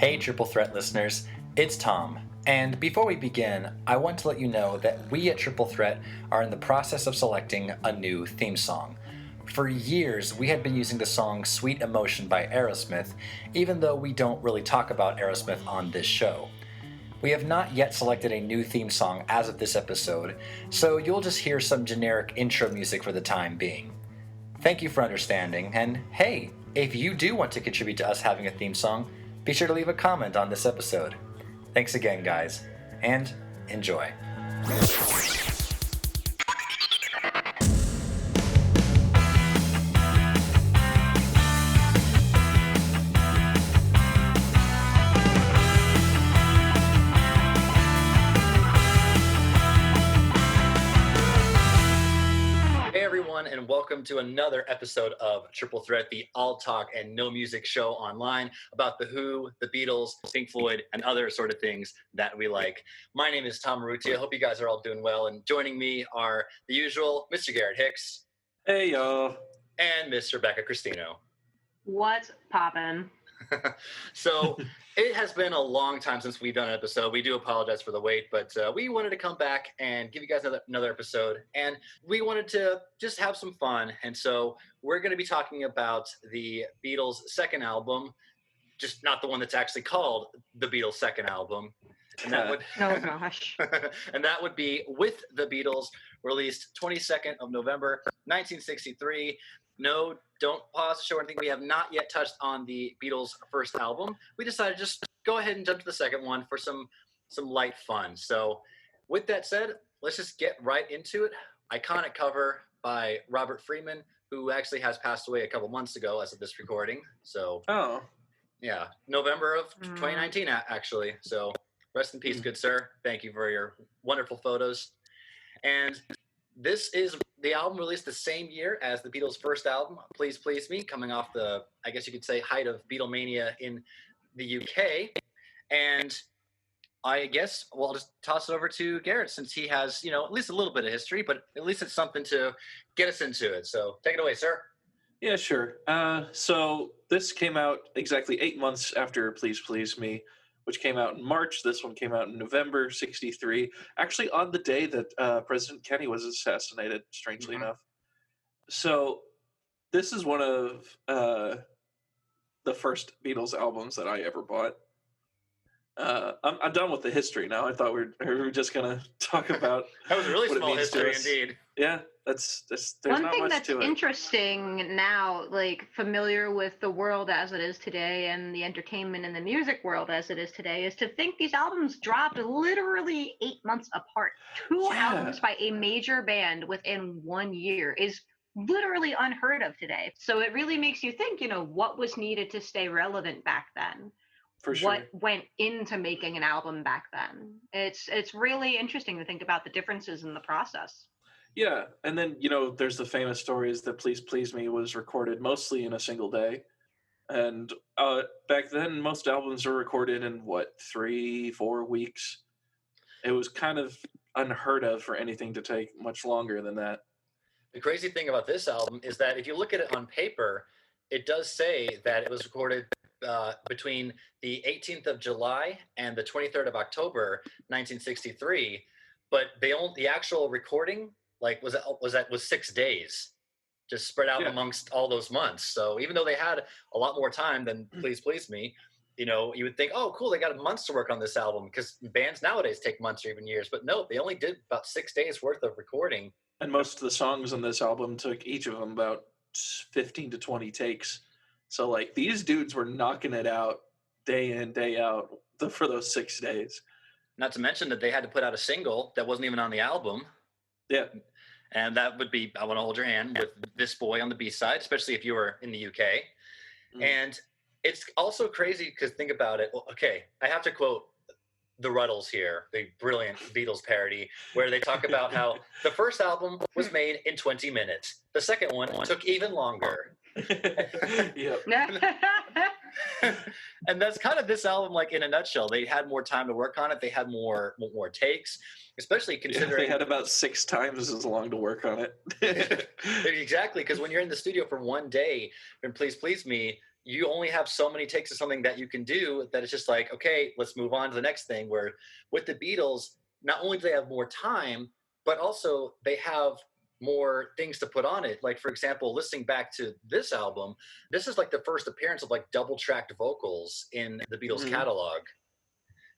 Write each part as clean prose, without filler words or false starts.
Hey Triple Threat listeners, it's Tom. And before we begin, I want to let you know that we at Triple Threat are in the process of selecting a new theme song. For years, we had been using the song Sweet Emotion by Aerosmith, even though we don't really talk about Aerosmith on this show. We have not yet selected a new theme song as of this episode, so you'll just hear some generic intro music for the time being. Thank you for understanding, and hey, if you do want to contribute to us having a theme song, be sure to leave a comment on this episode. Thanks again, guys, and enjoy. And welcome to another episode of Triple Threat, the all talk and no music show online about The Who, the Beatles, Pink Floyd, and other sort of things that we like. My name is Tom Urrutia. I hope you guys are all doing well. And joining me are the usual Mr. Garrett Hicks. Hey, y'all. And Mr. Becca Cristino. What's poppin'? So it has been a long time since we've done an episode. We do apologize for the wait, but we wanted to come back and give you guys another episode. And we wanted to just have some fun. And so we're going to be talking about the Beatles' second album, just not the one that's actually called the Beatles' second album. And that would, oh gosh. And that would be With the Beatles, released 22nd of November, 1963. No, don't pause the show or anything. We have not yet touched on the Beatles' first album. We decided to just go ahead and jump to the second one for some light fun. So with that said, let's just get right into it. Iconic cover by Robert Freeman, who actually has passed away a couple months ago as of this recording. So, yeah, November of 2019, actually. So rest in peace, good sir. Thank you for your wonderful photos. And this is the album released the same year as the Beatles' first album, Please Please Me, coming off the, I guess you could say, height of Beatlemania in the UK. And I guess, well, I'll just toss it over to Garrett, since he has, at least a little bit of history, but at least it's something to get us into it. So take it away, sir. Yeah, sure. So this came out exactly 8 months after Please Please Me, which came out in March. This one came out in November, 63, actually on the day that President Kennedy was assassinated, strangely enough. So this is one of the first Beatles albums that I ever bought. I'm done with the history now. I thought we were just going to talk about that was a really small history indeed. Yeah, there's one not thing much that's to it. Interesting now, like familiar with the world as it is today and the entertainment and the music world as it is today, is to think these albums dropped literally 8 months apart. Two albums by a major band within 1 year is literally unheard of today. So it really makes you think, what was needed to stay relevant back then? For sure. What went into making an album back then? It's really interesting to think about the differences in the process. Yeah, and then, there's the famous stories that Please Please Me was recorded mostly in a single day. And back then, most albums were recorded in, 3-4 weeks? It was kind of unheard of for anything to take much longer than that. The crazy thing about this album is that if you look at it on paper, it does say that it was recorded between the 18th of July and the 23rd of October, 1963. But the actual recording was 6 days, just spread out amongst all those months. So even though they had a lot more time than Please Please Me, you would think, oh, cool, they got months to work on this album, because bands nowadays take months or even years. But no, they only did about 6 days worth of recording. And most of the songs on this album took each of them about 15 to 20 takes. So these dudes were knocking it out day in, day out for those 6 days. Not to mention that they had to put out a single that wasn't even on the album. Yeah. And that would be I Want to Hold Your Hand with This Boy on the B-side, especially if you were in the UK. And it's also crazy because think about it. Well, okay, I have to quote the Ruddles here, the brilliant Beatles parody, where they talk about how the first album was made in 20 minutes. The second one took even longer. And that's kind of this album, in a nutshell. They had more time to work on it. They had more takes, especially considering they had about 6 times as long to work on it. Exactly, because when you're in the studio for 1 day and Please Please Me, you only have so many takes of something that you can do that it's just like, okay, let's move on to the next thing. Where with the Beatles, not only do they have more time, but also they have more things to put on it. Like, for example, listening back to this album, this is like the first appearance of like double tracked vocals in the Beatles catalog.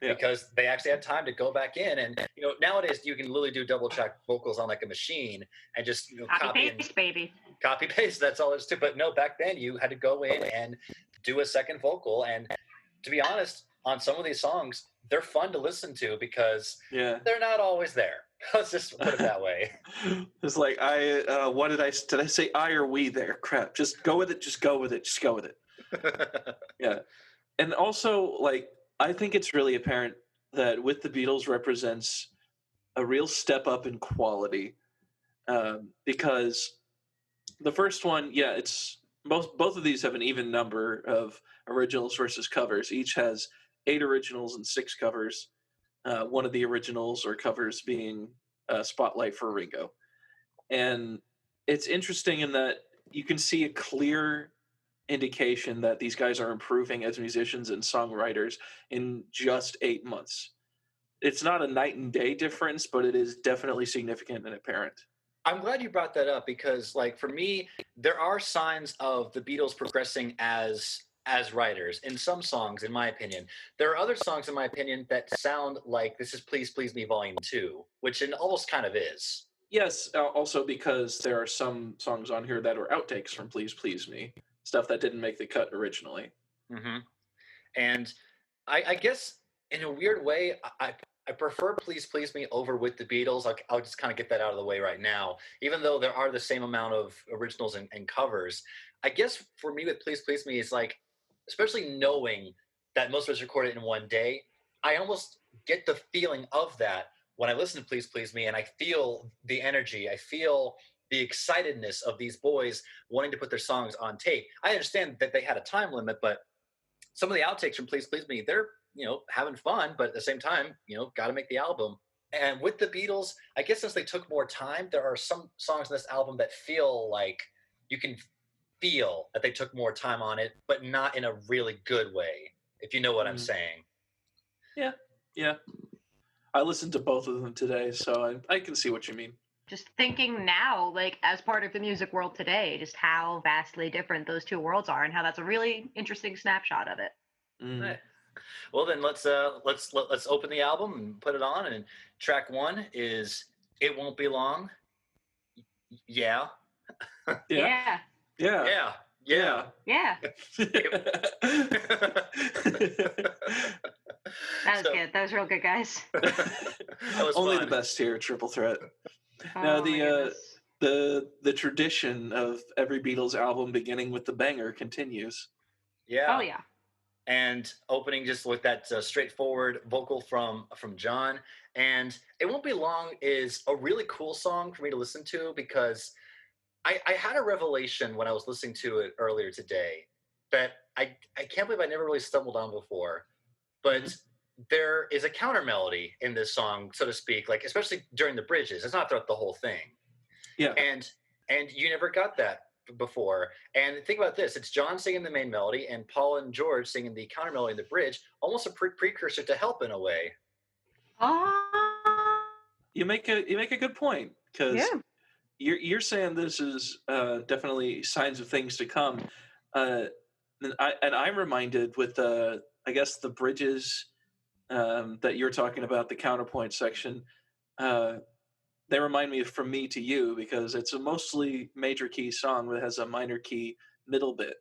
Yeah. Because they actually had time to go back in, and nowadays you can literally do double track vocals on like a machine and just copy paste, baby. Copy paste. That's all there's to. But no, back then you had to go in and do a second vocal. And to be honest, on some of these songs, they're fun to listen to because they're not always there. Let's just put it that way. It's like what did I say? I or we there? Crap. Just go with it. Just go with it. Just go with it. Yeah, and also like. I think it's really apparent that With the Beatles represents a real step up in quality because the first one, it's both of these have an even number of originals versus covers. Each has 8 originals and 6 covers. One of the originals or covers being Spotlight for Ringo. And it's interesting in that you can see a clear indication that these guys are improving as musicians and songwriters in just 8 months. It's not a night and day difference, but it is definitely significant and apparent. I'm glad you brought that up because, like, for me, there are signs of the Beatles progressing as writers in some songs, in my opinion. There are other songs, in my opinion, that sound like this is Please Please Me Volume 2, which it almost kind of is. Yes, also because there are some songs on here that are outtakes from Please Please Me. Stuff that didn't make the cut originally. Mm-hmm. And I guess in a weird way, I prefer Please Please Me over With the Beatles. I'll just kind of get that out of the way right now. Even though there are the same amount of originals and covers, I guess for me with Please Please Me is like, especially knowing that most of us recorded in one day, I almost get the feeling of that when I listen to Please Please Me, and I feel the energy. I feel the excitedness of these boys wanting to put their songs on tape. I understand that they had a time limit, but some of the outtakes from Please Please Me, they're, having fun, but at the same time, got to make the album. And with the Beatles, I guess since they took more time, there are some songs in this album that feel like you can feel that they took more time on it, but not in a really good way, if you know what I'm saying. Yeah. I listened to both of them today, so I can see what you mean. Just thinking now, like as part of the music world today, just how vastly different those two worlds are, and how that's a really interesting snapshot of it. Right. Well, then let's open the album and put it on. And track 1 is "It Won't Be Long." Yeah. Yeah. Yeah. Yeah. Yeah. That was good. That was real good, guys. That was only fun. the best here, Triple Threat. Oh, now the tradition of every Beatles album beginning with the banger continues. Yeah. Oh yeah. And opening just with that straightforward vocal from John. And "It Won't Be Long" is a really cool song for me to listen to because I had a revelation when I was listening to it earlier today that I can't believe I never really stumbled on before. But there is a counter melody in this song, so to speak, like especially during the bridges. It's not throughout the whole thing. Yeah. And you never got that before. And think about this: it's John singing the main melody and Paul and George singing the counter melody in the bridge, almost a precursor to Help in a way. You make a good point because you're saying this is definitely signs of things to come. And I'm reminded with I guess the bridges that you're talking about, the counterpoint section. They remind me of "From Me to You" because it's a mostly major key song that has a minor key middle bit,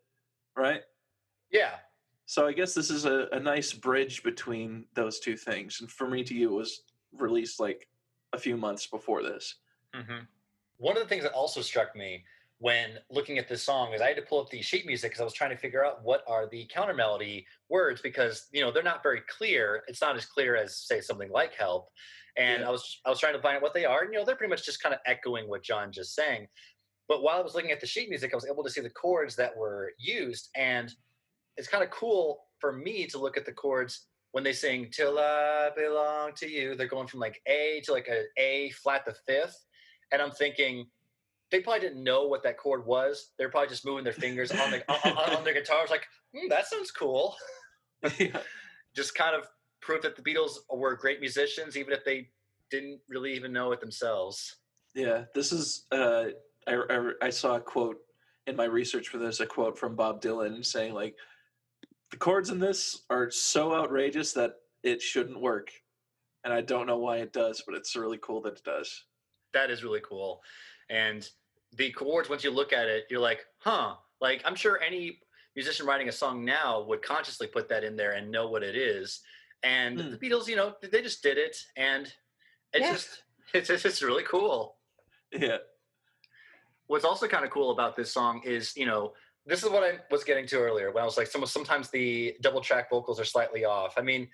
right? Yeah. So I guess this is a nice bridge between those two things. And "For Me to You" was released like a few months before this. Mm-hmm. One of the things that also struck me when looking at this song is I had to pull up the sheet music because I was trying to figure out what are the counter melody words because they're not very clear. It's not as clear as say something like "Help," and I was trying to find out what they are. And, they're pretty much just kind of echoing what John just sang. But while I was looking at the sheet music, I was able to see the chords that were used, and it's kind of cool for me to look at the chords when they sing "Till I Belong to You." They're going from like A to like a flat to fifth, and I'm thinking, they probably didn't know what that chord was. They're probably just moving their fingers on on their guitars, like, that sounds cool. Yeah. Just kind of proof that the Beatles were great musicians, even if they didn't really even know it themselves. Yeah, this is. I saw a quote in my research for this, a quote from Bob Dylan saying, like, the chords in this are so outrageous that it shouldn't work, and I don't know why it does, but it's really cool that it does. That is really cool. And the chords, once you look at it, you're like, huh. Like, I'm sure any musician writing a song now would consciously put that in there and know what it is. And the Beatles, they just did it, and it's just really cool. Yeah. What's also kind of cool about this song is, this is what I was getting to earlier when I was like, sometimes the double track vocals are slightly off. I mean,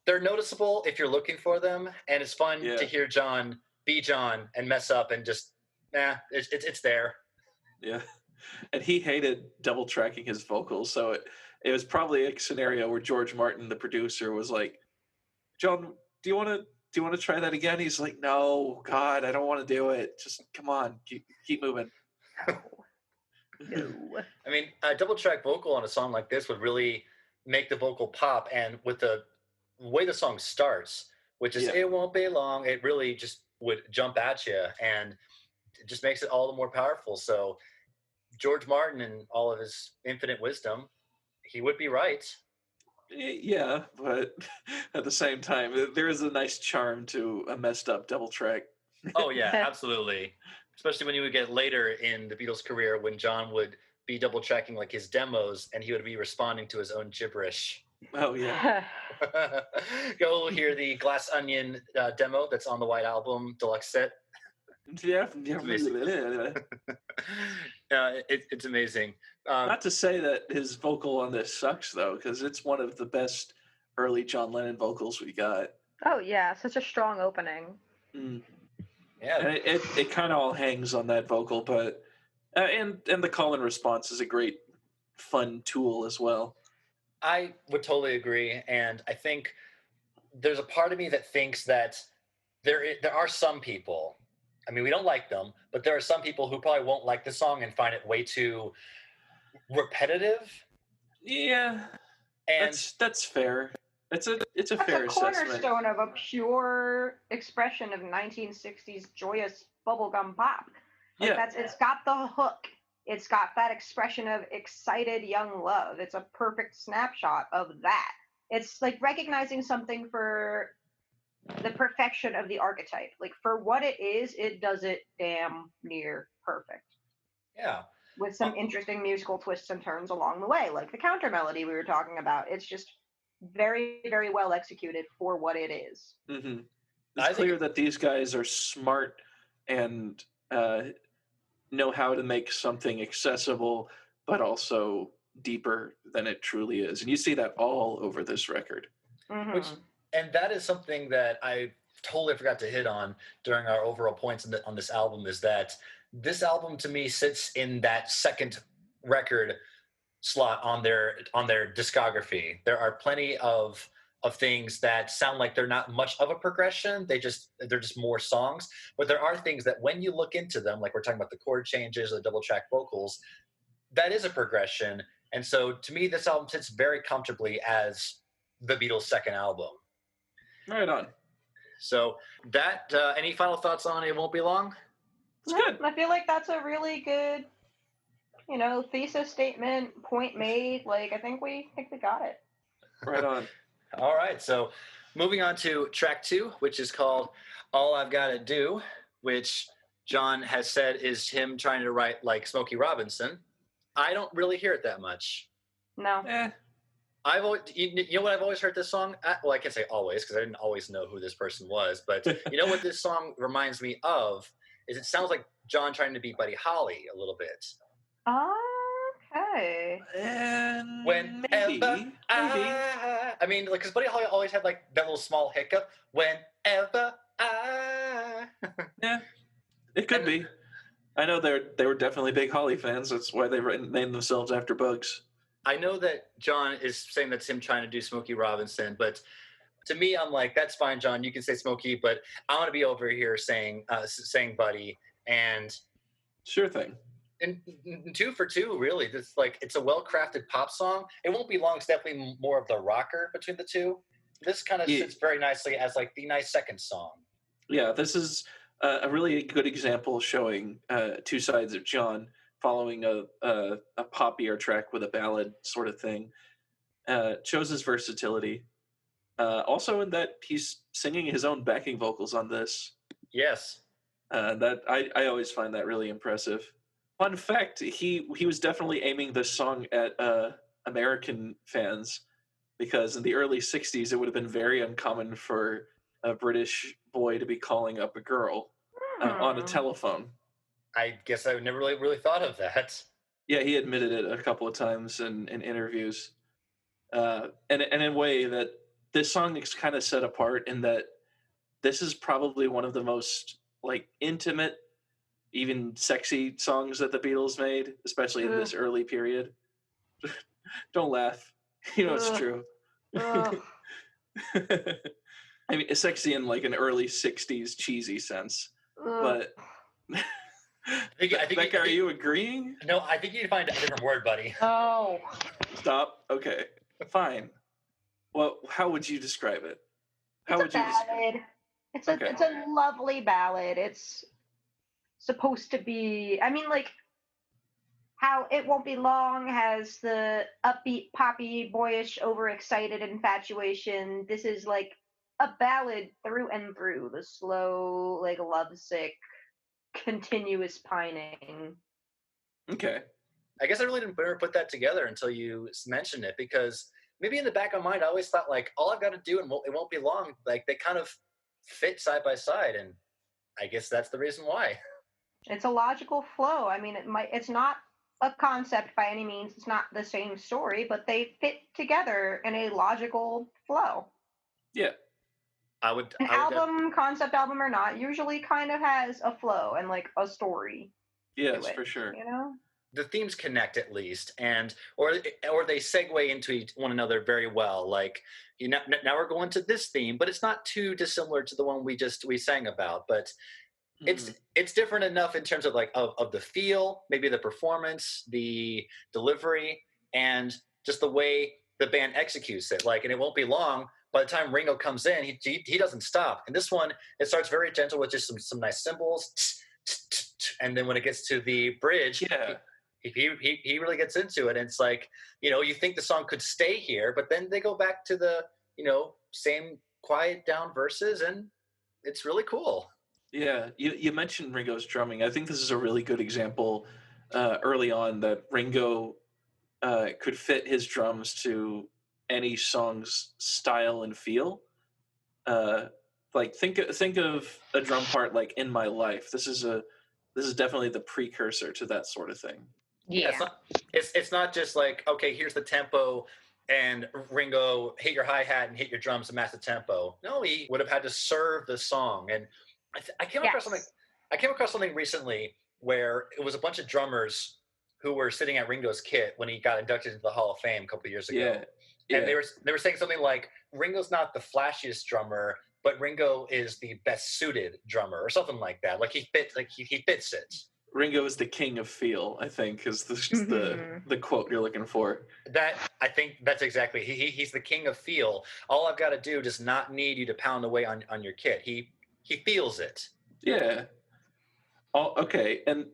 they're noticeable if you're looking for them, and it's fun to hear John be John and mess up and just, it's there. Yeah. And he hated double tracking his vocals, so it was probably a scenario where George Martin, the producer, was like, John, do you want to try that again? He's like, no, God, I don't want to do it. Just come on, keep moving. No. I mean, a double track vocal on a song like this would really make the vocal pop, and with the way the song starts, which is it won't be long, it really just would jump at you, and it just makes it all the more powerful. So George Martin, in all of his infinite wisdom, he would be right. Yeah, but at the same time, there is a nice charm to a messed up double track. Oh yeah, absolutely. Especially when you would get later in the Beatles' career, when John would be double tracking like his demos, and he would be responding to his own gibberish. Oh yeah. Go hear the Glass Onion demo that's on the White Album deluxe set. Yeah. It's amazing. Not to say that his vocal on this sucks, though, because it's one of the best early John Lennon vocals we got. Oh yeah, such a strong opening. Yeah, and it kind of all hangs on that vocal, but and the call and response is a great fun tool as well. I would totally agree, and I think there's a part of me that thinks that there are some people. I mean, we don't like them, but there are some people who probably won't like the song and find it way too repetitive. Yeah, and that's fair. It's a fair assessment. That's a cornerstone of a pure expression of 1960s joyous bubblegum pop. Like it's got the hook. It's got that expression of excited young love. It's a perfect snapshot of that. It's like recognizing something for the perfection of the archetype. Like for what it is, it does it damn near perfect. Yeah. With some interesting musical twists and turns along the way, like the counter melody we were talking about. It's just very, very well executed for what it is. Mm-hmm. It's clear that these guys are smart and know how to make something accessible, but also deeper than it truly is. And you see that all over this record. Mm-hmm. And that is something that I totally forgot to hit on during our overall points on this album, is that this album to me sits in that second record slot on their discography. There are plenty of things that sound like they're not much of a progression. They're just more songs. But there are things that when you look into them, like we're talking about the chord changes, the double track vocals, that is a progression. And so to me, this album sits very comfortably as the Beatles' second album. Right on. So that, any final thoughts on It Won't Be Long? It's good. I feel like that's a really good, thesis statement, point made. Like, I think we got it. Right on. All right. So moving on to track 2, which is called All I've Gotta Do, which John has said is him trying to write like Smokey Robinson. I don't really hear it that much. No. I've always, you know what I've always heard this song? Well, I can't say always because I didn't always know who this person was. But you know what this song reminds me of is it sounds like John trying to be Buddy Holly a little bit. Okay. And whenever I mean, like, because Buddy Holly always had like that little small hiccup. Whenever yeah, it could be. I know they were definitely big Holly fans. That's why they named themselves after Bugs. I know that John is saying that's him trying to do Smokey Robinson, but to me, I'm like, that's fine, John. You can say Smokey, but I want to be over here saying Buddy. And Sure thing. And two for two, really. It's like it's a well-crafted pop song. It won't be long. It's definitely more of the rocker between the two. This kind of Yeah. sits very nicely as like the nice second song. Yeah, this is a really good example showing two sides of John, following a poppier track with a ballad sort of thing. Shows his versatility. Also, in that he's singing his own backing vocals on this. Yes. That I always find that really impressive. Fun fact: he was definitely aiming this song at American fans, because in the early '60s it would have been very uncommon for a British boy to be calling up a girl on a telephone. I guess I never really thought of that. Yeah, he admitted it a couple of times in interviews, and in a way that this song is kind of set apart in that this is probably one of the most like intimate, even sexy songs that the Beatles made, especially in this early period. Don't laugh. You know it's true. I mean, it's sexy in like an early '60s cheesy sense, but I think Becca, are you agreeing? No, I think you need to find a different word, buddy. Oh. Stop. Okay, fine. Well, how would you describe it? How would you describe it? It's a lovely ballad. It's supposed to be, I mean, like how It Won't Be Long has the upbeat, poppy, boyish, overexcited infatuation. This is like a ballad through and through. The slow, like lovesick, continuous pining. Okay. I guess I really didn't ever put that together until you mentioned it, because maybe in the back of my mind I always thought like all I've got to do and it won't be long. Like they kind of fit side by side, and I guess that's the reason why. It's a logical flow. I mean, it's not a concept by any means. It's not the same story, but they fit together in a logical flow. Yeah. Concept album or not, usually kind of has a flow and like a story. Yes, for sure. You know? The themes connect at least, and or they segue into one another very well. Like now we're going to this theme, but it's not too dissimilar to the one we sang about. But it's different enough in terms of like of the feel, maybe the performance, the delivery, and just the way the band executes it. Like, and it won't be long. By the time Ringo comes in, he doesn't stop. And this one, it starts very gentle with just some nice cymbals, and then when it gets to the bridge, he really gets into it. And it's like, you think the song could stay here, but then they go back to the same quiet down verses, and it's really cool. Yeah, you mentioned Ringo's drumming. I think this is a really good example early on that Ringo could fit his drums to any song's style and feel. Like think of a drum part like "In My Life." This is definitely the precursor to that sort of thing. Yeah, it's not just like, okay, here's the tempo, and Ringo hit your hi-hat and hit your drums to match the tempo. No, he would have had to serve the song. And I came across something. I came across something recently where it was a bunch of drummers who were sitting at Ringo's kit when he got inducted into the Hall of Fame a couple of years ago. Yeah. And they were saying something like, Ringo's not the flashiest drummer, but Ringo is the best suited drummer, or something like that. Like he fits it. Ringo is the king of feel, I think, is the quote you're looking for. I think that's exactly. He's the king of feel. All I've got to do does not need you to pound away on your kit. He feels it. Yeah. Okay, and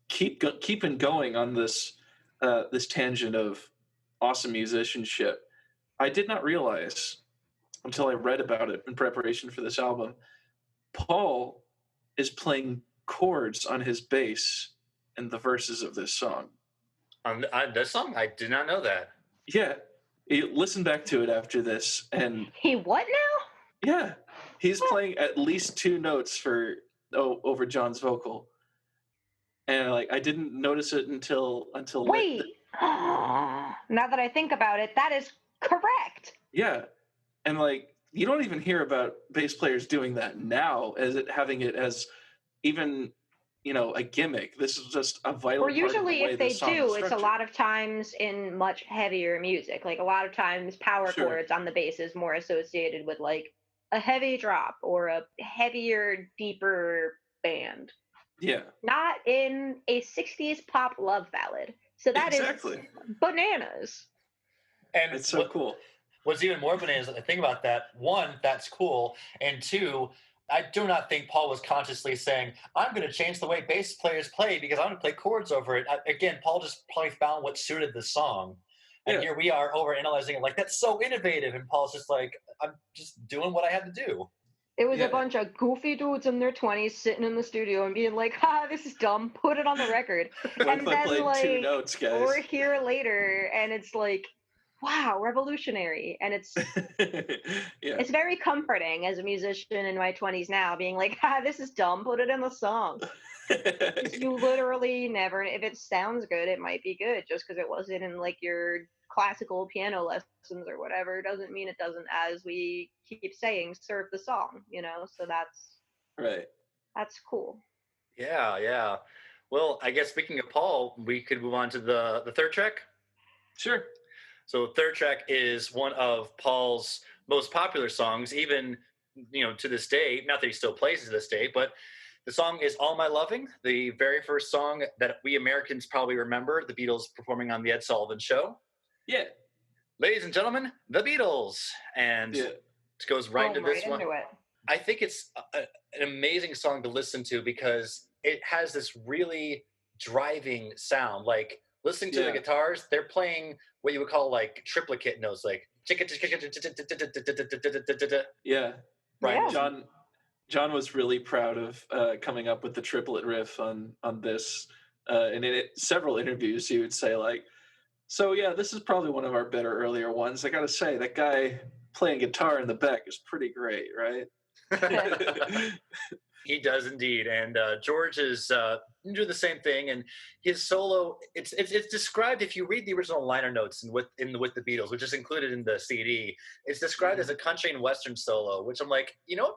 keeping going on this this tangent of awesome musicianship. I did not realize until I read about it in preparation for this album, Paul is playing chords on his bass in the verses of this song. On this song? I did not know that. Yeah. Listen back to it after this. And he what now? Yeah. He's playing at least 2 notes over John's vocal. And I didn't notice it until wait. Now that I think about it, that is correct. Yeah. And you don't even hear about bass players doing that now, having it as even a gimmick. This is just a vital part of the way if they the song do, is it's a lot of times in much heavier music. Like a lot of times power chords on the bass is more associated with like a heavy drop or a heavier, deeper band. Yeah. not in a 60s pop love ballad. So that is Exactly. bananas. And It's so cool. what's even more bananas, I think about that, one, that's cool, and two, I do not think Paul was consciously saying, I'm going to change the way bass players play because I'm going to play chords over it. Again, Paul just probably found what suited the song. And Yeah. here we are overanalyzing it like, that's so innovative. And Paul's just like, I'm just doing what I had to do. It was Yeah. a bunch of goofy dudes in their 20s sitting in the studio and being like, ha, this is dumb, put it on the record. What And if I then, played like, 2 notes, guys? we're here later, and it's like, wow, revolutionary. And it's Yeah. it's very comforting as a musician in my 20s now, being like, ha, this is dumb, put it in the song. 'Cause you literally never, if it sounds good, it might be good. Just because it wasn't in, like, your classical piano lessons or whatever doesn't mean it doesn't, as we keep saying, serve the song, you know? So Right. that's cool. Yeah, yeah. Well, I guess speaking of Paul, we could move on to the third track. Sure. So third track is one of Paul's most popular songs, even to this day. Not that he still plays to this day, but the song is "All My Loving," the very first song that we Americans probably remember the Beatles performing on the Ed Sullivan Show. Yeah. Ladies and gentlemen, the Beatles, and Yeah. it goes right into this one. Into it. I think it's an amazing song to listen to because it has this really driving sound. Like listening to the guitars, they're playing what you would call like triplicate notes, like yeah. Brian Yeah. John was really proud of coming up with the triplet riff on this, and in several interviews he would say like, so yeah, this is probably one of our better earlier ones. I gotta say, that guy playing guitar in the back is pretty great, right? He does indeed, and George is do the same thing. And his solo, it's described, if you read the original liner notes with the Beatles, which is included in the CD, it's described as a country and western solo, which I'm like,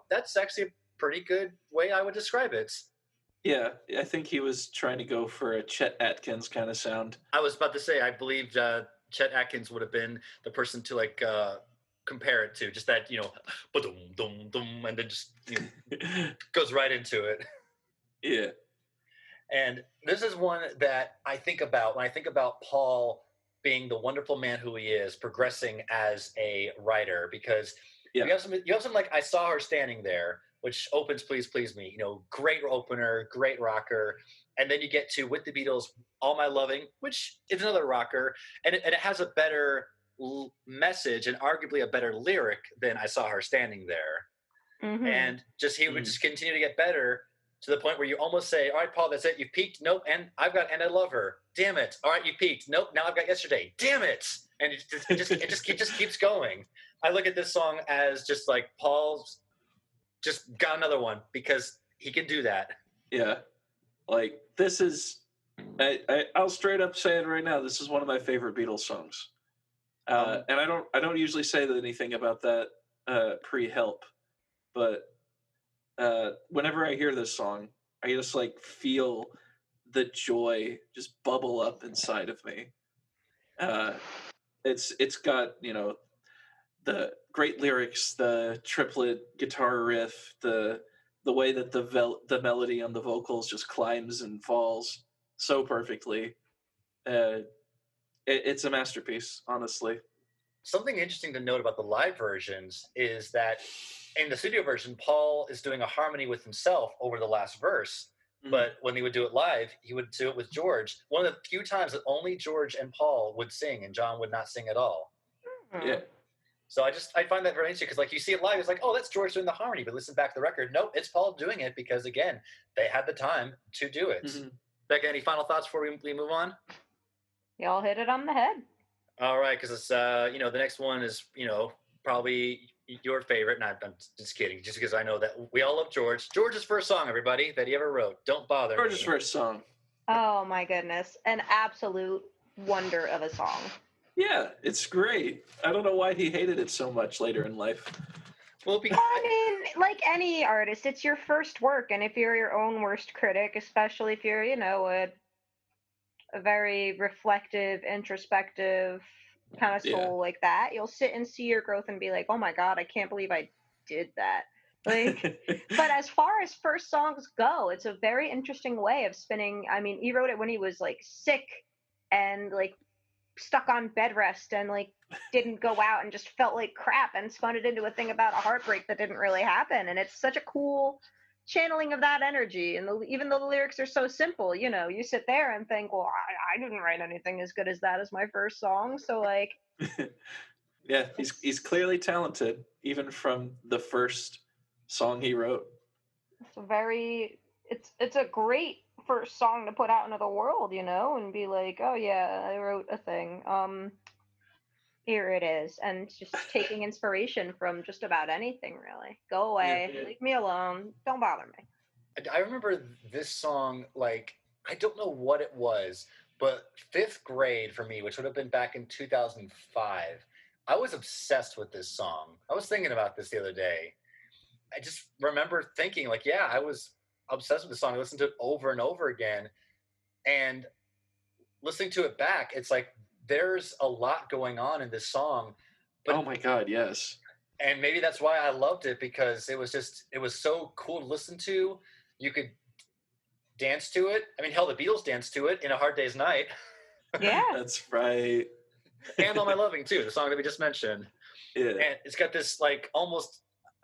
that's actually a pretty good way I would describe it. Yeah, I think he was trying to go for a Chet Atkins kind of sound. I was about to say, I believe Chet Atkins would have been the person to like compare it to, just that ba-dum, dum, dum, and then just goes right into it. Yeah. And this is one that I think about when I think about Paul being the wonderful man who he is, progressing as a writer, because you have some like I Saw Her Standing There, which opens Please Please Me, great opener, great rocker. And then you get to With the Beatles, All My Loving, which is another rocker, and it has a better message and arguably a better lyric than I Saw Her Standing There. Mm-hmm. And he would just continue to get better to the point where you almost say, all right, Paul, that's it. You peaked. Nope. And I've got And I Love Her. Damn it. All right, you peaked. Nope. Now I've got Yesterday. Damn it. And it just keeps going. I look at this song as just like Paul's just got another one because he can do that. Yeah. Like this is, I'll straight up say it right now. This is one of my favorite Beatles songs. And I don't usually say anything about that pre-Help, but whenever I hear this song, I just like feel the joy just bubble up inside of me. It's got the great lyrics, the triplet guitar riff, the way that the melody on the vocals just climbs and falls so perfectly. It's a masterpiece, honestly. Something interesting to note about the live versions is that in the studio version, Paul is doing a harmony with himself over the last verse. Mm-hmm. But when he would do it live, he would do it with George. One of the few times that only George and Paul would sing and John would not sing at all. Mm-hmm. Yeah. So I find that very interesting because like you see it live, it's like, oh, that's George doing the harmony. But listen back to the record. Nope, it's Paul doing it because, again, they had the time to do it. Mm-hmm. Becca, any final thoughts before we move on? Y'all hit it on the head. All right, because it's the next one is probably your favorite, and I'm just kidding, just because I know that we all love George. George's first song, everybody, that he ever wrote. Don't bother. George's first song. Oh my goodness, an absolute wonder of a song. Yeah, it's great. I don't know why he hated it so much later in life. Well, I mean, like any artist, it's your first work, and if you're your own worst critic, especially if you're a very reflective, introspective kind of soul like that, you'll sit and see your growth and be like, oh my god, I can't believe I did that. Like, but as far as first songs go, it's a very interesting way of spinning. I mean, he wrote it when he was like sick and like stuck on bed rest and like didn't go out and just felt like crap and spun it into a thing about a heartbreak that didn't really happen. And it's such a cool channeling of that energy. And even though the lyrics are so simple, you know, you sit there and think, well, I didn't write anything as good as that as my first song. So like, Yeah, he's clearly talented, even from the first song he wrote. it's a very, it's a great first song to put out into the world, you know, and be like, oh yeah, I wrote a thing. Here it is, and just taking inspiration from just about anything, really. Go away, leave me alone, don't bother me. I remember this song, like, I don't know what it was, but fifth grade for me, which would have been back in 2005, I was obsessed with this song. I was thinking about this the other day. I just remember thinking, like, yeah, I was obsessed with the song. I listened to it over and over again. And listening to it back, it's like there's a lot going on in this song. But, oh my God, yes. And maybe that's why I loved it, because it was so cool to listen to. You could dance to it. I mean, hell, the Beatles danced to it in A Hard Day's Night. Yeah. That's right. And All My Loving, too, the song that we just mentioned. Yeah. And it's got this, like, almost,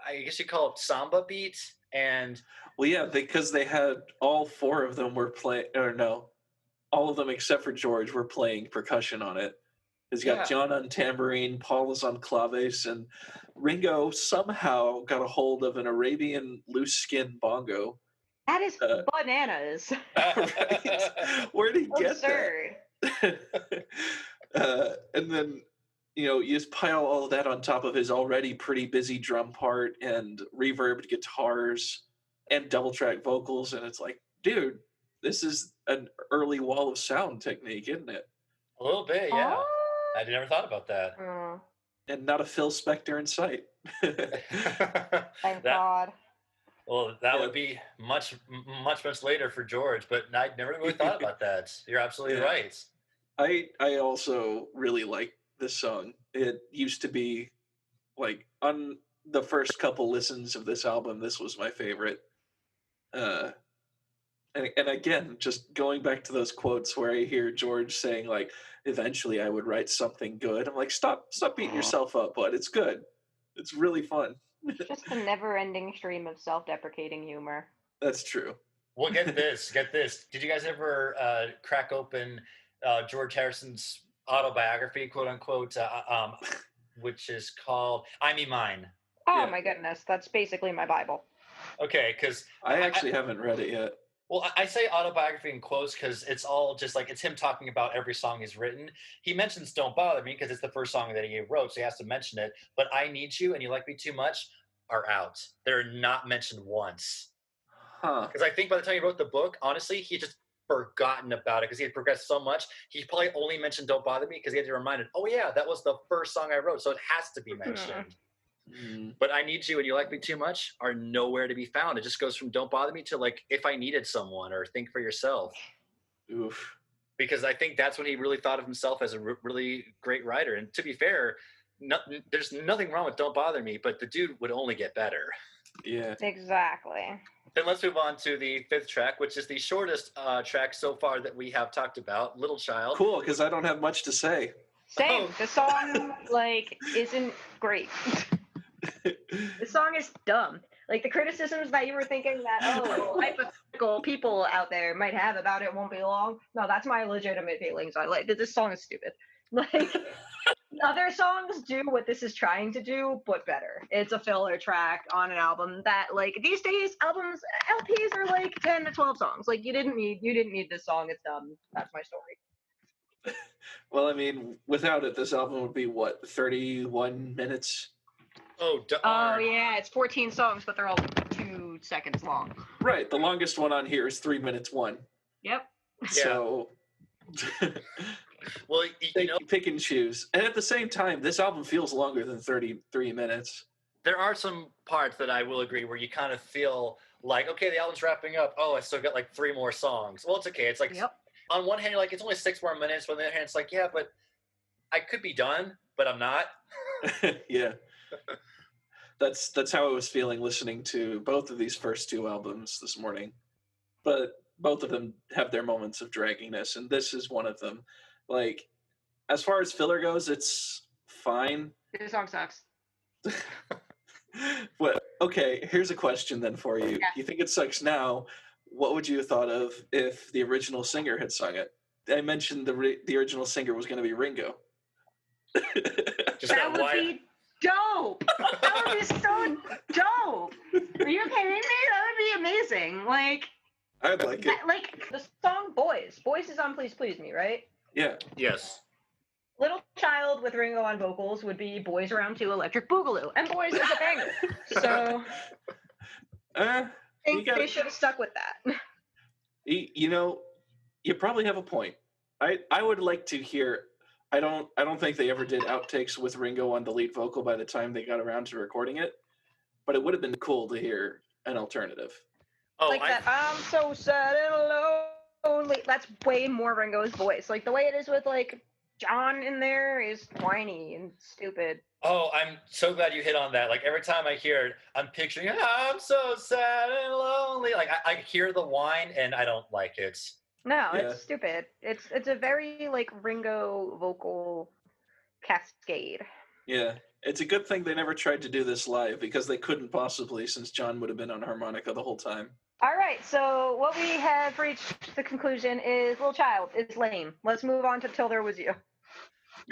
I guess you call it Samba Beat. And well, yeah, because they had all four of them were playing, or no, all of them except for George were playing percussion on it. He's got John on tambourine, Paul is on claves, and Ringo somehow got a hold of an Arabian loose skin bongo. That is bananas. Right? Where did he get absurd. that? And then, you know, you just pile all of that on top of his already pretty busy drum part and reverbed guitars and double track vocals, and it's like, dude, this is an early wall of sound technique, isn't it? A little bit, yeah. I never thought about that. And not a Phil Spector in sight. Thank God. Well, that would be much later for George, but I never really thought about that. You're absolutely right. I also really like this song. It used to be, like, on the first couple listens of this album, this was my favorite. And again, just going back to those quotes where I hear George saying, like, eventually I would write something good. I'm like, stop beating yourself up, bud. It's good. It's really fun. Just a never-ending stream of self-deprecating humor. That's true. Well, get this. Did you guys ever crack open George Harrison's autobiography, quote unquote, which is called "I Me Mine"? Oh my goodness, that's basically my Bible. Okay, because I actually haven't read it yet. Well, I say autobiography in quotes because it's all just like, it's him talking about every song he's written. He mentions "Don't Bother Me" because it's the first song that he wrote, so he has to mention it. But "I Need You" and "You Like Me Too Much" are out. They're not mentioned once. Because I think by the time he wrote the book, honestly, he just forgotten about it because he had progressed so much. He probably only mentioned "Don't Bother Me" because he had to remind it, oh yeah, that was the first song I wrote, so it has to be mentioned. But "I Need You" and "You Like Me Too Much" are nowhere to be found. It just goes from "Don't Bother Me" to, like, "If I Needed Someone" or "Think for Yourself." Oof. Because I think that's when he really thought of himself as a really great writer. And to be fair, there's nothing wrong with "Don't Bother Me," but the dude would only get better. Yeah. Exactly. Then let's move on to the fifth track, which is the shortest track so far that we have talked about, "Little Child." Cool, because I don't have much to say. Same. The song, like, isn't great. The song is dumb. Like, the criticisms that you were thinking that, hypothetical people out there might have about it won't be long. No, that's my legitimate feelings. I like that this song is stupid. Like, other songs do what this is trying to do, but better. It's a filler track on an album that, like, these days LPs are like 10 to 12 songs. Like, you didn't need this song. It's dumb. That's my story. Well, I mean, without it, this album would be what, 31 minutes? Oh yeah, it's 14 songs, but they're all 2 seconds long. Right. The longest one on here is 3 minutes one. Yep. So, well, you know, pick and choose. And at the same time, this album feels longer than 33 minutes. There are some parts that I will agree where you kind of feel like, okay, the album's wrapping up. Oh, I still got like 3 more songs. Well, it's okay. It's like, on one hand, you're like, it's only 6 more minutes. But on the other hand, it's like, yeah, but I could be done, but I'm not. Yeah. That's how I was feeling listening to both of these first two albums this morning. But both of them have their moments of dragginess, and this is one of them. Like, as far as filler goes, it's fine. This song sucks. But okay, here's a question then for you. Yeah. You think it sucks now? What would you have thought of if the original singer had sung it? I mentioned the original singer was going to be Ringo. Just That would be dope. That would be so dope. Are you kidding me? That would be amazing. Like, I'd like it. like the song "Boys." "Boys" is on "Please Please Me," right? Yeah. Yes. Little Child with Ringo on vocals would be "Boys Around 2 Electric Boogaloo," and "Boys" is a banger. So I think they should have stuck with that. You know, you probably have a point. I would like to hear. I don't think they ever did outtakes with Ringo on the lead vocal by the time they got around to recording it, but it would have been cool to hear an alternative. Oh, Like that, I'm so sad and lonely. That's way more Ringo's voice. Like the way it is with like John in there is whiny and stupid. Oh, I'm so glad you hit on that. Like every time I hear it, I'm picturing I'm so sad and lonely. Like I hear the whine and I don't like it. No, Yeah. it's stupid. It's a very like Ringo vocal cascade. Yeah, it's a good thing they never tried to do this live because they couldn't possibly, since John would have been on harmonica the whole time. All right, so what we have reached the conclusion is Little Child is lame. Let's move on to Till There Was You.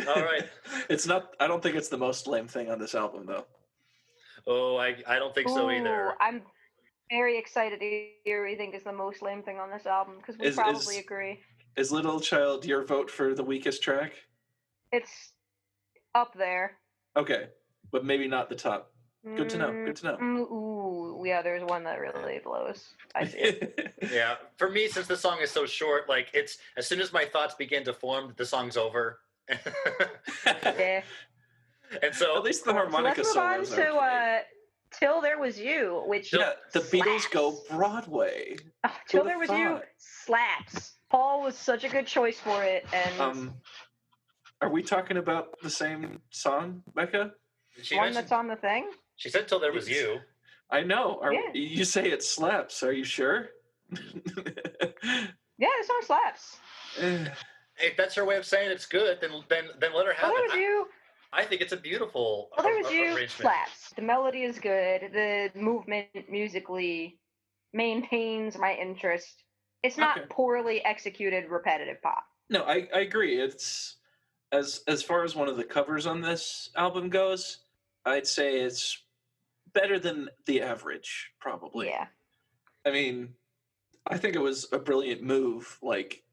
All right. It's not. I don't think it's the most lame thing on this album, though. Oh, I don't think so either. I'm very excited to hear what you think is the most lame thing on this album because we probably agree. Is Little Child your vote for the weakest track? It's up there. Okay, but maybe not the top. Good to know. Good to know. Ooh, yeah, there's one that really blows. I see it. Yeah, for me, since the song is so short, like it's as soon as my thoughts begin to form, the song's over. Yeah. And so at least the harmonica so let's move on to Till There Was You, which the slaps. Beatles go Broadway. Oh, Till There Was You slaps. Paul was such a good choice for it, and are we talking about the same song, Becca? one that's on the thing. She said Till There Was You. I know. Yeah. You say it slaps. Are you sure? Yeah, the song slaps. If that's her way of saying it's good, then let her have Till There Was it. You. I think it's a beautiful Till There Was You arrangement. slaps. The melody is good. The movement musically maintains my interest. It's not poorly executed repetitive pop. No, I agree. It's as far as one of the covers on this album goes, I'd say it's better than the average, probably. Yeah. I mean, I think it was a brilliant move, like,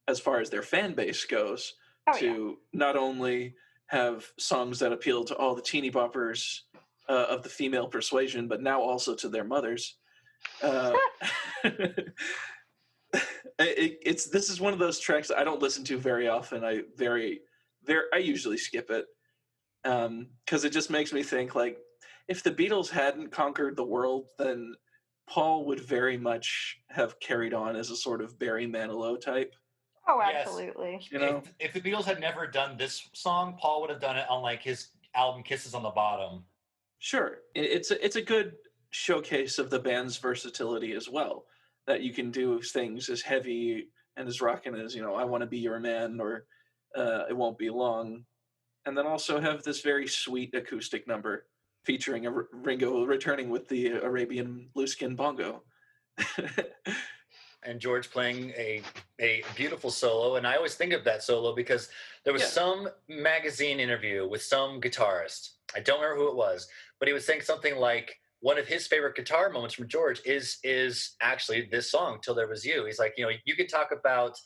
as far as their fan base goes, to not only have songs that appeal to all the teeny boppers of the female persuasion, but now also to their mothers. This is one of those tracks I don't listen to very often. I usually skip it because it just makes me think, like, if the Beatles hadn't conquered the world, then Paul would very much have carried on as a sort of Barry Manilow type. Oh, absolutely. Yes. You know, if the Beatles had never done this song, Paul would have done it on like his album Kisses on the Bottom. Sure, it's a good showcase of the band's versatility as well. That you can do things as heavy and as rocking as, I Want to Be Your Man, or It Won't Be Long, and then also have this very sweet acoustic number featuring a Ringo returning with the Arabian blueskin bongo. And George playing a beautiful solo. And I always think of that solo because there was some magazine interview with some guitarist. I don't remember who it was, but he was saying something like, one of his favorite guitar moments from George is actually this song, Till There Was You. He's like, you could talk about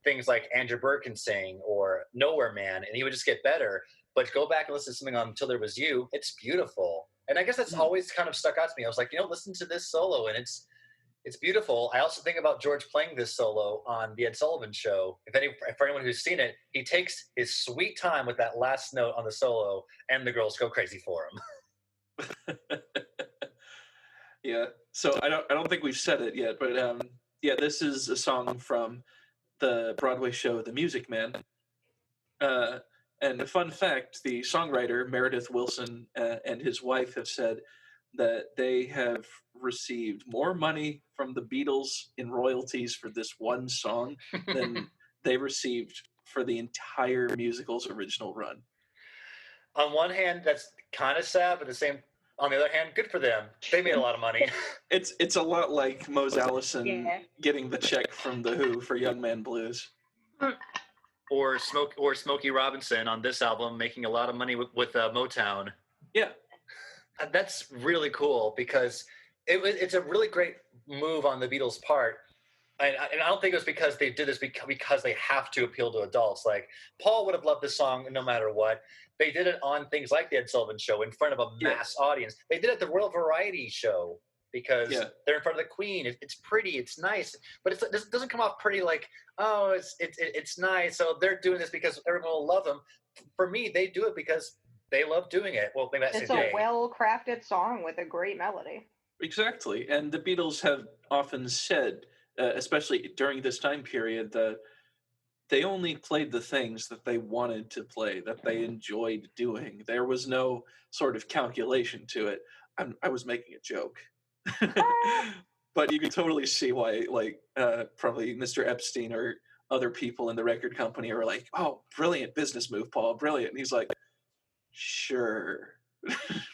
things like Andrew Bird can sing or Nowhere Man, and he would just get better. But go back and listen to something on Till There Was You. It's beautiful. And I guess that's always kind of stuck out to me. I was like, listen to this solo, and it's beautiful. I also think about George playing this solo on The Ed Sullivan Show. For anyone who's seen it, he takes his sweet time with that last note on the solo, and the girls go crazy for him. Yeah. So I don't think we've said it yet, but this is a song from the Broadway show The Music Man. And a fun fact, the songwriter Meredith Willson and his wife have said that they have received more money from the Beatles in royalties for this one song than they received for the entire musical's original run. On one hand, that's kind of sad, but on the other hand, good for them. They made a lot of money. It's a lot like Mose Allison Yeah. getting the check from The Who for Young Man Blues. or Smokey Robinson on this album making a lot of money with Motown. Yeah. That's really cool because it's a really great move on the Beatles' part. And I don't think it was because they did this because they have to appeal to adults. Like, Paul would have loved this song no matter what. They did it on things like the Ed Sullivan Show in front of a mass audience. They did it at the Royal Variety Show because they're in front of the Queen. It's pretty, it's nice, but it doesn't come off pretty like, oh, it's nice. So they're doing this because everyone will love them. For me, they do it because they love doing it. Well, maybe that's it's a well-crafted song with a great melody. Exactly, and the Beatles have often said, especially during this time period, that they only played the things that they wanted to play, that they enjoyed doing. There was no sort of calculation to it. I was making a joke. But you can totally see why, like, probably Mr. Epstein or other people in the record company are like, oh, brilliant business move, Paul, brilliant. And he's like, sure.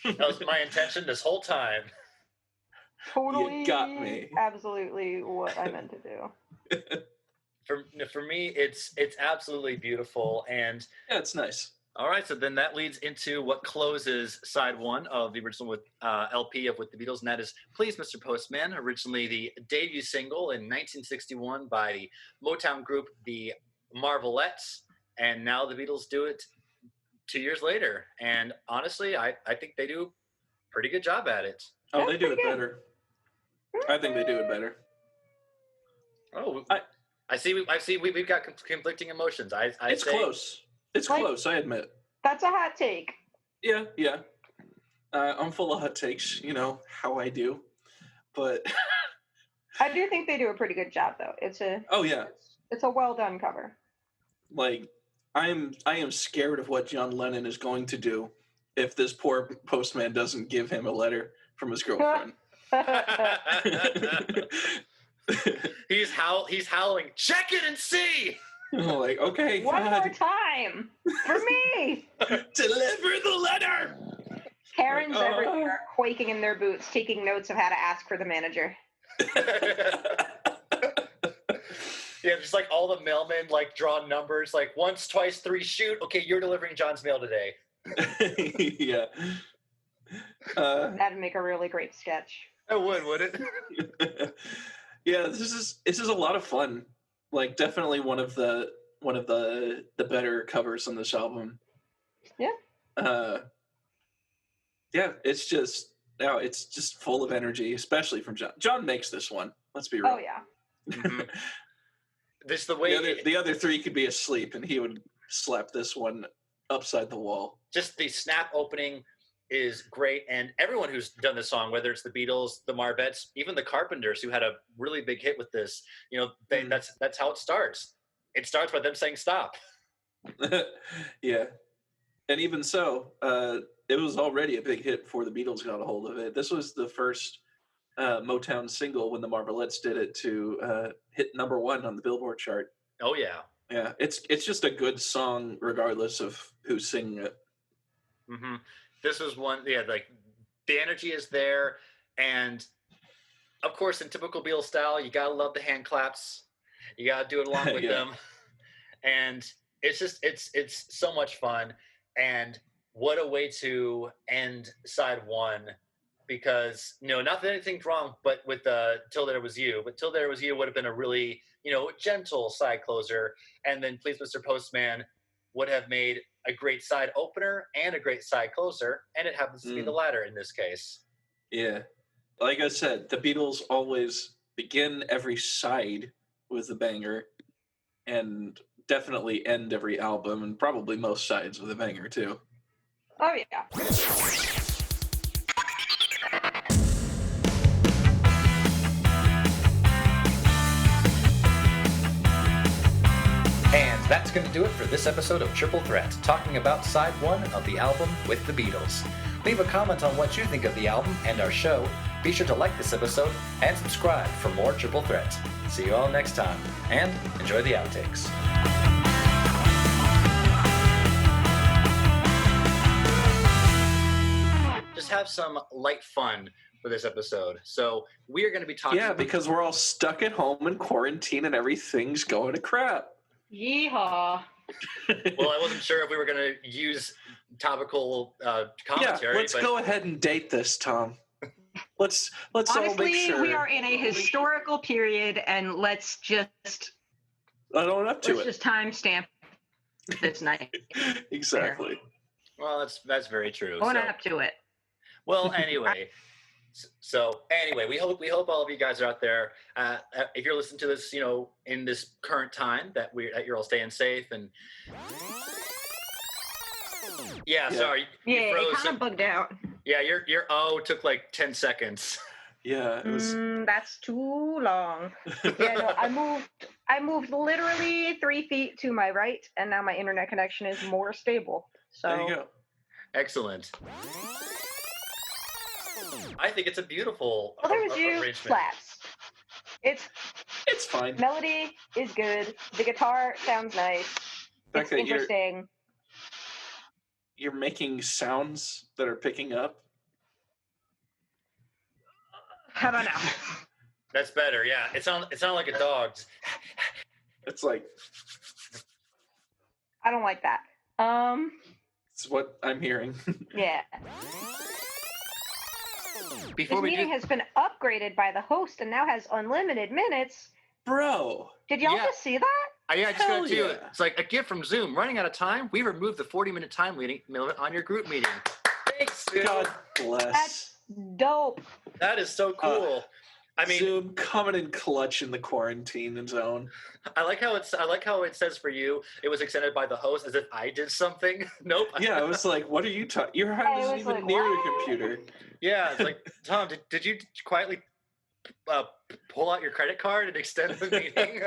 That was my intention this whole time. Totally, you got me. Absolutely what I meant to do. For me, it's absolutely beautiful, and yeah, it's nice. All right, so then that leads into what closes side one of the original LP of With the Beatles, and that is Please Mr. Postman, originally the debut single in 1961 by the Motown group The Marvelettes, and now the Beatles do it 2 years later. And honestly, I think they do a pretty good job at it. Oh, they do it better. I think they do it better. Oh, I see. We've got conflicting emotions. It's close. It's close. I admit. That's a hot take. Yeah. I'm full of hot takes. You know how I do, but I do think they do a pretty good job, though. It's a well done cover. Like, I am scared of what John Lennon is going to do if this poor postman doesn't give him a letter from his girlfriend. He's howling. Check it and see. Like, okay, one God. more time for me. Deliver the letter. Karens everywhere, quaking in their boots, taking notes of how to ask for the manager. Yeah, just like all the mailmen like draw numbers, like once, twice, three, shoot. Okay, you're delivering John's mail today. Yeah. That'd make a really great sketch. It would it? Yeah, this is a lot of fun. Like, definitely one of the better covers on this album. Yeah. Yeah, it's just full of energy, especially from John. John makes this one. Let's be real. Oh yeah. Mm-hmm. This the way the other three could be asleep, and he would slap this one upside the wall. Just the snap opening is great, and everyone who's done this song, whether it's the Beatles, the Marvettes, even the Carpenters, who had a really big hit with this, you know, that's how it starts. It starts by them saying stop. Yeah, and even so, it was already a big hit before the Beatles got a hold of it. This was the first Motown single when the Marvelettes did it to hit #1 on the Billboard chart. Oh yeah. Yeah, it's just a good song regardless of who's singing it. Mm-hmm. This was one, like the energy is there, and of course, in typical Beatles style, you gotta love the hand claps. You gotta do it along with them, and it's just it's so much fun. And what a way to end side one, because not that anything's wrong, but with Till There Was You, but Till There Was You would have been a really gentle side closer, and then Please Mr. Postman would have made a great side opener and a great side closer, and it happens to be the latter in this case. Yeah. Like I said, the Beatles always begin every side with a banger, and definitely end every album, and probably most sides with a banger too. Oh yeah. And that's going to do it for this episode of Triple Threat, talking about side one of the album With the Beatles. Leave a comment on what you think of the album and our show. Be sure to like this episode and subscribe for more Triple Threat. See you all next time, and enjoy the outtakes. Just have some light fun for this episode. So we are going to be talking... Yeah, because we're all stuck at home in quarantine and everything's going to crap. Yeehaw. Well, I wasn't sure if we were going to use topical commentary. Yeah, let's go ahead and date this, Tom. Let's Honestly, all make sure. we are in a historical period, and let's just timestamp this night. Exactly. Well, that's very true. Own up to it. Well, anyway. We hope all of you guys are out there. If you're listening to this, in this current time, that you're all staying safe and. Yeah. Sorry. Yeah, you froze. it kind of bugged out. Yeah, your O took like 10 seconds. Yeah, it was. That's too long. Yeah, no, I moved literally 3 feet to my right, and now my internet connection is more stable. So There you go. Excellent. I think it's a beautiful arrangement. slaps. It's fine. Melody is good. The guitar sounds nice. Becca, It's interesting. You're making sounds that are picking up. How about now? That's better. Yeah, it sounded like a dog's. It's like I don't like that. it's what I'm hearing. Yeah. Before This meeting has been upgraded by the host and now has unlimited minutes. Bro. Did y'all Yeah. just see that? I just got Hell to you. yeah. It's like a gift from Zoom. Running out of time. We removed the 40-minute time limit on your group meeting. Thanks, Zoom. God bless. That's dope. That is so cool. I mean, Zoom coming in clutch in the quarantine zone. I like how it says for you. It was extended by the host as if I did something. Nope. Yeah, I was like, what are you talking? Your hand isn't was even like, near the what? computer. Yeah, it's like, Tom, did you quietly pull out your credit card and extend the meeting?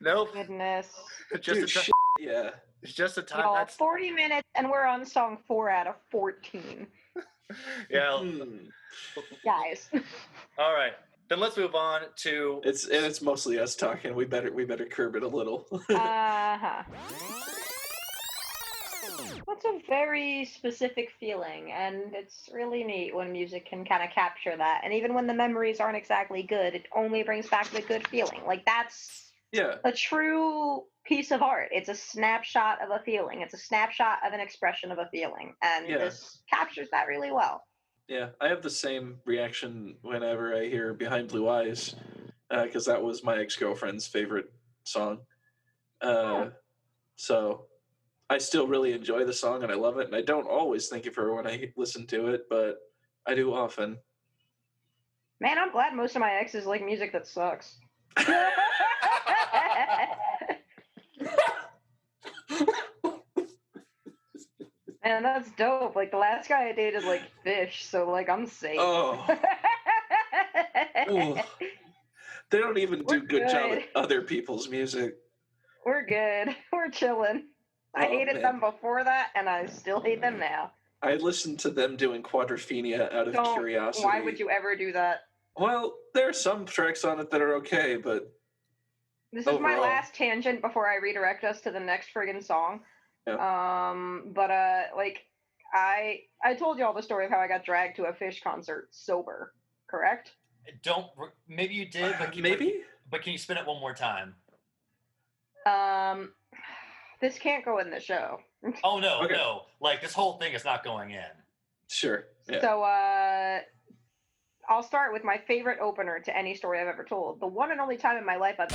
Nope. Goodness. Just Dude, yeah. it's just a time. Y'all, That's 40 minutes and we're on song 4 out of 14. yeah. Guys. All right. Then let's move on to. It's mostly us talking. We better curb it a little. Uh-huh. That's a very specific feeling, and it's really neat when music can kind of capture that. And even when the memories aren't exactly good, it only brings back the good feeling. Like, that's Yeah. a true piece of art. It's a snapshot of a feeling. It's a snapshot of an expression of a feeling. And Yeah. this captures that really well. Yeah, I have the same reaction whenever I hear Behind Blue Eyes, because that was my ex-girlfriend's favorite song. So I still really enjoy the song and I love it, and I don't always think of her when I listen to it, but I do often. Man, I'm glad most of my exes like music that sucks. Man, that's dope. Like, the last guy I dated like Fish, so like I'm safe. Oh, ooh. They don't even do We're good job good. at other people's music. We're good. We're chilling. I Oh, hated man. them before that, and I still hate them now. I listened to them doing Quadrophenia out of Don't. curiosity. Why would you ever do that? Well, there are some tracks on it that are okay, but This is my Overall. last tangent before I redirect us to the next friggin' song. Yeah. Like I told you all the story of how I got dragged to a Fish concert sober, correct? Maybe you did, but maybe? But can you spin it one more time? This can't go in the show. Oh no, Okay. no! Like this whole thing is not going in. Sure. Yeah. So I'll start with my favorite opener to any story I've ever told. The one and only time in my life I've